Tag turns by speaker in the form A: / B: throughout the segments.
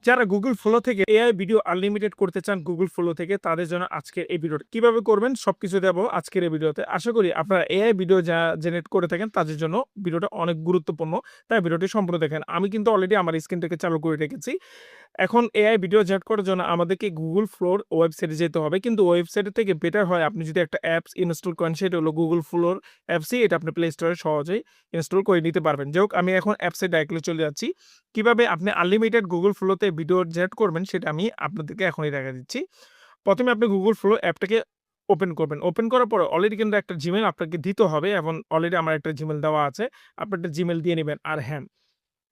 A: যারা Google Flow থেকে AI video unlimited করতে চান Google Flow থেকে তাদের জন্য আজকের এই ভিডিওটা। কিভাবে করবেন সবকিছু দেবো আজকের এই ভিডিওতে। আশা করি আপনারা AI ভিডিও যা জেনারেট করে থাকেন তাদের জন্য ভিডিওটা অনেক গুরুত্বপূর্ণ। তাই ভিডিওটি সম্পূর্ণ দেখেন। আমি কিন্তু অলরেডি আমার স্ক্রিনটাকে চালু করে রেখেছি। এখন AI ভিডিও জেনারেট করার জন্য আমাদেরকে Google Flow ওয়েবসাইটে যেতে হবে। কিন্তু ওয়েবসাইটের থেকে বেটার হয় আপনি যদি একটা অ্যাপস ইনস্টল করেন সেটা হলো Google Flow অ্যাপসই। এটা আপনি প্লে স্টোরে সহজেই ইনস্টল করে নিতে পারবেন। যাই হোক আমি এখন অ্যাপসে ডাইরেক্টলি চলে যাচ্ছি। কিভাবে আপনি আনলিমিটেড Google Flow তে ভিডিও জেনারেট করবেন সেটা আমি আপনাদেরকে এখনই দেখা দিচ্ছি। ১ম এ আপনি Google Flow অ্যাপটাকে ওপেন করবেন। ওপেন করার পরে অলরেডি কিন্তু একটা Gmail আপনাকে দিতে হবে এবং অলরেডি আমার একটা Gmail দেওয়া আছে। আপনি একটা Gmail দিয়ে নিবেন। আর হ্যাঁ,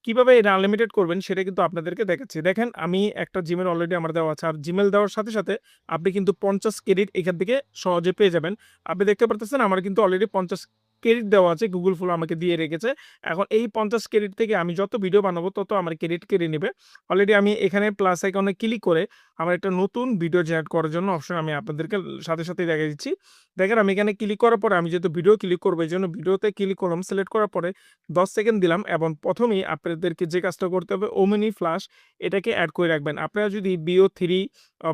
A: কিভাবে এটা আনলিমিটেড করবেন সেটা কিন্তু আপনাদেরকে দেখাচ্ছি। দেখেন আমি একটা Gmail অলরেডি আমার দেওয়া আছে। আর Gmail দেওয়ার সাথে, সাথে আপনি কিন্তু ৫০ ক্রেডিট এখান থেকে সহজে পেয়ে যাবেন। আপনি দেখতে পারতেছেন আমার কিন্তু অলরেডি ৫০ ক্রেডিট দেওয়া আছে। Google Flow আমাকে দিয়ে রেখেছে। এখন এই ৫০ ক্রেডিট থেকে আমি যত ভিডিও বানাবো তত আমার ক্রেডিট কেড়ে নিবে। অলরেডি আমি এখানে প্লাস আইকনে ক্লিক করে আমার একটা নতুন ভিডিও জেনারেট করার জন্য অপশন আমি আপনাদেরকে সাথে, সাথেই দেখিয়ে দিচ্ছি। দেখেন আমি এখানে ক্লিক করার পরে আমি যেহেতু ভিডিও ক্লিক করব এজন্য ভিডিওতে ক্লিক করলাম। সিলেক্ট করার পরে ১০ সেকেন্ড দিলাম এবং ১ম এই আপনাদেরকে যে কাজটা করতে হবে Omni Flash এটাকে এড করে রাখবেন। আপনারা যদি VO3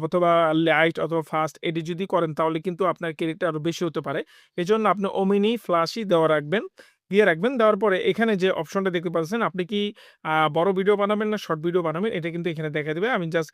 A: অথবা লাইট অথবা ফাস্ট এটি যদি করেন তাহলে কিন্তু আপনার ক্রেডিটটা আরো বেশি হতে পারে। এজন্য আপনি Omni Flash-ই দেওয়া রাখবেন। দিয়ে রাখবেন। দেওয়ার পরে এখানে যে অপশনটা দেখতে পাচ্ছেন আপনি কি বড় ভিডিও বানাবেন না শর্ট ভিডিও বানাবেন এটা কিন্তু এখানে দেখায় দিবে। আমি জাস্ট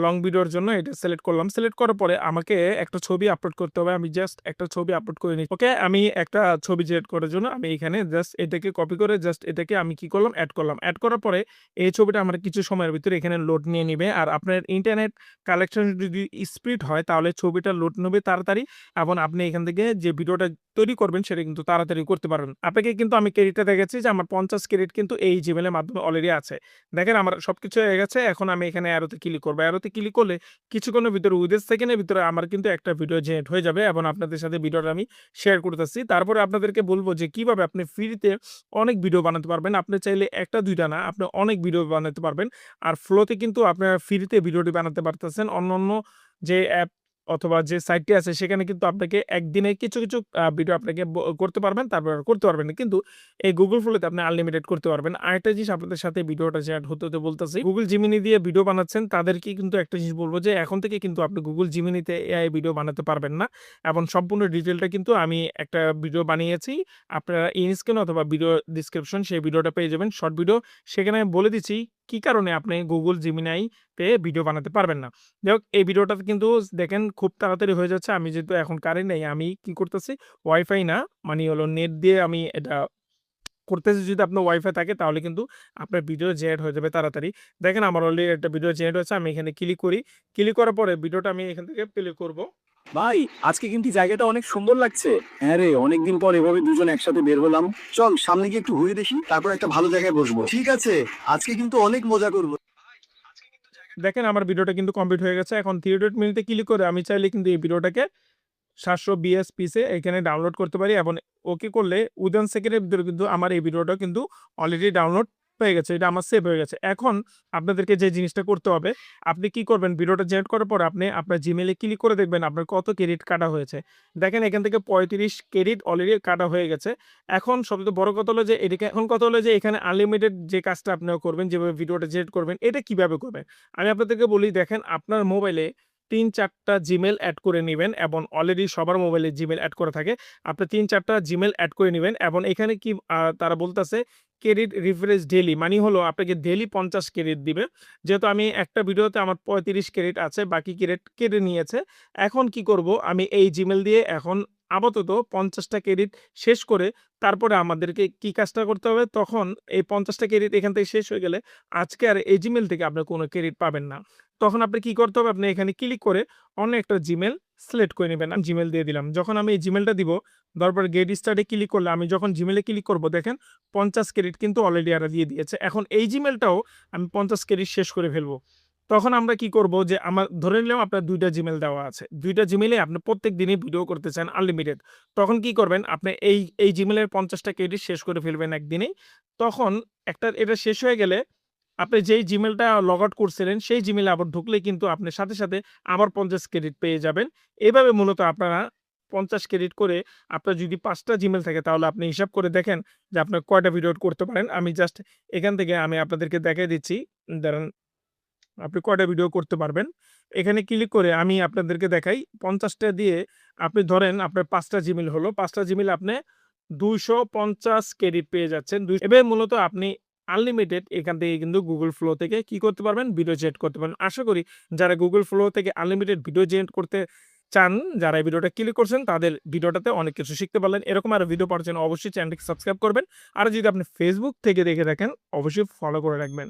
A: লং ভিডিওর জন্য এটা সিলেক্ট করলাম। সিলেক্ট করার পরে আমাকে একটা ছবি আপলোড করতে হবে। আমি জাস্ট একটা ছবি আপলোড করে নিচ্ছি। ওকে, আমি একটা ছবি জেনারেট করার জন্য আমি এখানে জাস্ট এটাকে কপি করে জাস্ট এটাকে আমি কি করলাম এড করলাম। এড করার পরে এই ছবিটা আমার কিছু সময়ের ভিতরে এখানে লোড নিয়ে নিবে। আর আপনার ইন্টারনেট কানেকশন যদি স্পিড হয় তাহলে ছবিটা লোড নেবে তাড়াতাড়ি এবং আপনি এখান থেকে যে ভিডিওটা তৈরি করবেন সেটা কিন্তু তাড়াতাড়ি করতে পারবেন। আপনাকে কিন্তু আমি ক্রেডিটটা দেখাচ্ছি যে আমার ৫০ ক্রেডিট কিন্তু এই Gmail এর মাধ্যমে অলরেডি আছে। দেখেন আমার সবকিছু হয়ে গেছে। এখন আমি এখানে অ্যারোতে ক্লিক করব। অ্যারোতে ক্লিক করলে কিছুক্ষণের ভিতরে উইদিন সেকেন্ডের ভিতরে আমার কিন্তু একটা ভিডিও জেনারেট হয়ে যাবে এবং আপনাদের সাথে ভিডিওটা আমি শেয়ার করতেছি। তারপরে আপনাদেরকে বলব যে কিভাবে আপনি ফ্রিতে অনেক ভিডিও বানাতে পারবেন। আপনি চাইলে ১ টা ২ টা না, আপনি অনেক ভিডিও বানাতে পারবেন। আর ফ্লোতে কিন্তু আপনারা ফ্রিতে ভিডিওটি বানাতে পারতেছেন। অন্যান্য যে অ্যাপ অথবা যে সাইটটি আছে সেখানে কিন্তু আপনাকে একদিনে কিছু, কিছু ভিডিও আপনাকে করতে পারবেন, তারপর আর করতে পারবেন না। কিন্তু এই Google Flow তে আপনি আনলিমিটেড করতে পারবেন। আরেকটা জিনিস আপনাদের সাথে ভিডিওটা শেয়ার হতে, হতে বলতেছি। Google Gemini দিয়ে ভিডিও বানাচ্ছেন তাদেরকে কিন্তু একটা জিনিস বলব যে এখন থেকে কিন্তু আপনি Google Gemini তে AI ভিডিও বানাতে পারবেন না। এবং সম্পূর্ণ ডিটেইলটা কিন্তু আমি একটা ভিডিও বানিয়েছি। আপনারা ইন স্ক্রিন অথবা ভিডিও ডেসক্রিপশন সেই ভিডিওটা পেয়ে যাবেন। শর্ট ভিডিও সেখানে আমি বলে দিচ্ছি কি কারণে আপনি Google Gemini তে ভিডিও বানাতে পারবেন না। যাই হোক এই ভিডিওটাতে কিন্তু দেখেন খুব তাড়াতাড়ি হয়ে যাচ্ছে। আমি যেহেতু এখন কারেন্ট নেই আমি কি করতেছি ওয়াইফাই না মানে হলো নেট দিয়ে আমি এটা করতেছি। যদি আপনার ওয়াইফাই থাকে তাহলে কিন্তু আপনার ভিডিও জেনারেট হয়ে যাবে তাড়াতাড়ি। দেখেন আমার অলরেডি একটা ভিডিও জেনারেট হয়েছে। আমি এখানে ক্লিক করি। ক্লিক করার পরে ভিডিওটা আমি এখান থেকে প্লে করব।
B: ভাই, আজকে কিন্তু জায়গাটা অনেক সুন্দর লাগছে। হ্যাঁ রে, অনেকদিন পর এভাবে দুজন একসাথে বের হলাম। চল সামনে গিয়ে একটু ঘুরে দেখি, তারপর একটা ভালো জায়গায় বসবো। ঠিক আছে, আজকে কিন্তু অনেক মজা করবো।
A: দেখেন আমার ভিডিওটা কিন্তু কমপ্লিট হয়ে গেছে। এখন 3 মিনিটে ক্লিক করে আমি চাইলে কিন্তু এই ভিডিওটাকে ৭২০ পিসে এখানে ডাউনলোড করতে পারি এবং ওকে করলে উইদিন সেকেন্ডের ভিতরে কিন্তু আমার এই ভিডিওটা কিন্তু অলরেডি ডাউনলোড হয়ে গেছে। এটা আমার সেভ হয়ে গেছে। এখন আপনাদেরকে যে জিনিসটা করতে হবে, আপনি কি করবেন ভিডিওটা জেনারেট করার পর আপনি আপনার Gmail এ ক্লিক করে দেখবেন আপনার কত ক্রেডিট কাটা হয়েছে। দেখেন এখান থেকে ৩৫ ক্রেডিট অলরেডি কাটা হয়ে গেছে। এখন সবচেয়ে বড় কথা হলো যে এদিকে এখন কথা হলো যে এখানে আনলিমিটেড যে কাজটা আপনারা করবেন, যেভাবে ভিডিওটা জেনারেট করবেন, এটা কিভাবে করবেন? আমি আপনাদেরকে বলি দেখেন আপনার মোবাইলে ৩-৪ টা Gmail এড করে নিবেন এবং অলরেডি সবার মোবাইলে Gmail এড করা থাকে। আপনি ৩-৪ টা Gmail এড করে নিবেন এবং এখানে কি তারা বলতেছে ক্রেডিট রিফ্রেশ ডেইলি মানে হলো আপনাকে ডেইলি ৫০ ক্রেডিট দিবে। যেহেতু আমি একটা ভিডিওতে আমার ৩৫ ক্রেডিট আছে, বাকি ক্রেডিট কেটে নিয়েছে। এখন কি করব আমি এই Gmail দিয়ে এখন আপাতত ৫০ টা ক্রেডিট শেষ করে তারপরে আমাদেরকে কি কাজটা করতে হবে তখন এই ৫০ টা ক্রেডিট এখান থেকে শেষ হয়ে গেলে আজকে আর এই Gmail থেকে আপনি কোনো ক্রেডিট পাবেন না। তখন আপনি কি করতে হবে? আপনি এখানে ক্লিক করে অন্য একটা Gmail সিলেক্ট করে নিবেন। আমি Gmail দিয়ে দিলাম। যখন আমি এই Gmailটা দিব, দেওয়ার পরে গেট স্টার্ট এ ক্লিক করলে আমি যখন Gmail এ ক্লিক করব দেখেন ৫০ ক্রেডিট কিন্তু অলরেডি এরা দিয়ে দিয়েছে। এখন এই Gmailটাও আমি ৫০ ক্রেডিট শেষ করে ফেলব। তখন আমরা কি করব যে আমার ধরে নিলাম আপনার ২ টা Gmail দেওয়া আছে। ২ টা Gmail এ আপনি প্রত্যেক দিনই ভিডিও করতে চান আনলিমিটেড। তখন কি করবেন? আপনি এই Gmail এর ৫০ টা ক্রেডিট শেষ করে ফেলবেন একদিনেই। তখন এটা শেষ হয়ে গেলে আপনি যেই Gmailটা লগ আউট করছিলেন, সেই Gmail এ আবার ঢুকলেই কিন্তু আপনি সাথে, সাথে আবার ৫০ ক্রেডিট পেয়ে যাবেন। এভাবে মূলত আপনারা ৫০ ক্রেডিট করে আপনার যদি ৫ টা Gmail থাকে তাহলে আপনি হিসাব করে দেখেন যে আপনার কয়টা ভিডিও করতে পারেন। আমি জাস্ট এখান থেকে আমি আপনাদেরকে দেখাই দিচ্ছি। দাঁড়ান আপনি কয়টা ভিডিও করতে পারবেন। এখানে ক্লিক করে আমি আপনাদেরকে দেখাই ৫০ টা দিয়ে আপনি ধরেন আপনার ৫ টা জিমেইল হলো। ৫ টা জিমেইল আপনি ২৫০ ক্রেডিট পেয়ে যাচ্ছেন। এভাবে মূলত আপনি আনলিমিটেড এখান থেকে কিন্তু Google Flow থেকে কি করতে পারবেন? ভিডিও জেনারেট করতে পারবেন। আশা করি যারা Google Flow থেকে আনলিমিটেড ভিডিও জেনারেট করতে চান, যারা এই ভিডিওটা ক্লিক করছেন তাদের ভিডিওটাতে অনেক কিছু শিখতে পারলেন। এরকম আরো ভিডিও পাওয়ার জন্য অবশ্যই চ্যানেলটিকে সাবস্ক্রাইব করবেন। আর যদি আপনি Facebook থেকে দেখে থাকেন অবশ্যই ফলো করে রাখবেন।